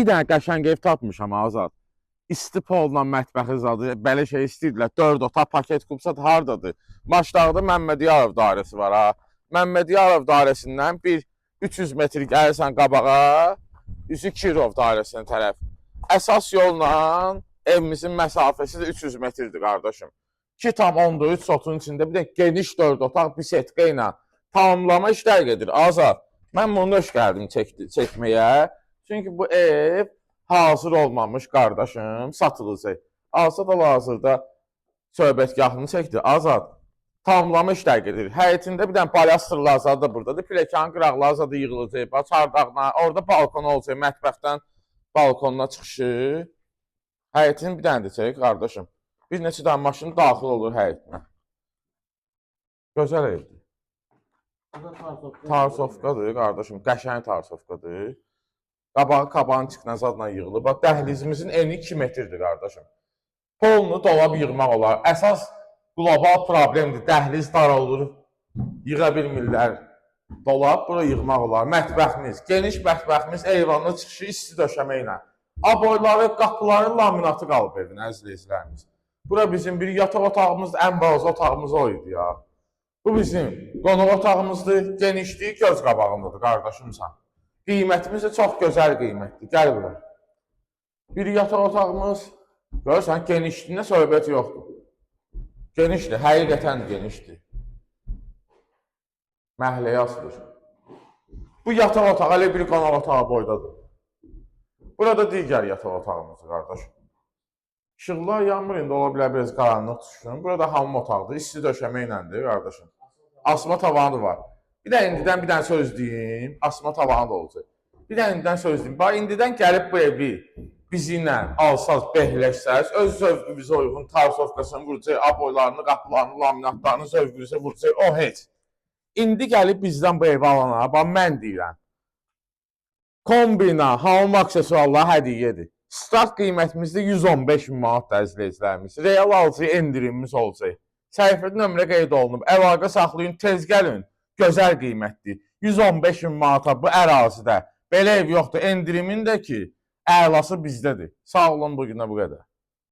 Bir dənə qəşəng ev tapmışam Azad. İstipolla mətbəxi zadı, belə şey istəyirdilər. 4 otaq paket qupsat hardadır? Maçdağda Məmmədiyarov dairəsi var ha. Məmmədiyarov dairəsindən bir 300 metr gəlirsən qabağa, üzü Kirov dairəsinə tərəf. Əsas yolla evimizin məsafəsi də 300 metrdir qardaşım. 2,3 sotun içində bir də geniş 4 otaq bir setka ilə tamamlama işlər gedir. Azad, mən bunu da gəldim çəkməyə. Çünki bu ev hazır olmamış qardaşım, satılacaq. Azad hal-hazırda söhbətgahını çəkdi. Azad, tamamlama işlər gedir. Həyətində bir dənə balyastrlı Azad da buradadır. Piləkanın qıraqlı Azad yığılacaq. Çardağına, orada balkon olacaq. Mətbəxdən balkonuna çıxışı. Həyətinin bir dənə də çək qardaşım. Bir neçə dənə maşın daxil olur həyətinə. Gözəl evdir. Tarsovkadır qardaşım. Qəşəng tarsovkadır. Qabağı kabağın çıxına zadla yığılır. Bax, dəhlizimizin eni 2 metrdir qardaşım. Polunu dolab yığmaq olar. Əsas qlobal problemdir. Dəhliz dar olur, yığa bilmirlər. Dolab bura yığmaq olar. Mətbəximiz, geniş mətbəximiz, eyvanlı çıxışı isti döşəmə ilə. Aboyları, qapıları, laminatı qalıb evin, əziz izləyicilərimiz. Bura bizim bir yataq otağımız, ən balaca otağımız o idi ya. Bu bizim qonaq otağımızdır, genişliyi göz qabağındadır qardaşımsan. Qiymətimiz də çox gözəl qiymətdir. Gəl bura. Bir yataq otağımız, görürsən, genişliyində söhbət yoxdur. Genişdir, həqiqətən genişdir. Məhləyə asılır. Bu yataq otağı elə bir qonaq otağı boydadır. Burada digər yataq otağımızdır, qardaş. İşıqlar yanmır, indi ola bilər biraz qaranlıq düşsün. Burada hamam otaqdır, isti döşəmə iləndir, qardaşım. Asma tavanı var. Bir də indidən bir dənə söz deyim, asma tavanı da olacaq. Bir də indidən söz deyim. Bax, indidən gəlib bu evi bizimlə alsaz, behləşsəz, öz zövqümüzə uyğun tarsovkasını vuracaq, aboylarını, qapılarını, laminatlarını zövqümüzə vuracaq, o heç. İndi gəlib bizdən bu evi alana, bax, mən deyirəm. Kombina, hamam aksesuarlar hədiyyədir. Start qiymətimizdə 115 min manat izləyicilərimiz. Real alıcı endirimimiz olacaq. Səhifədə nömrə qeyd olunub. Əlaqə saxlayın, tez gəlin. Gözəl qiymətdir. 115 min manata bu ərazidə belə ev yoxdur. Endirimin də ki, əlası bizdədir. Sağ olun, bugünə bu qədər.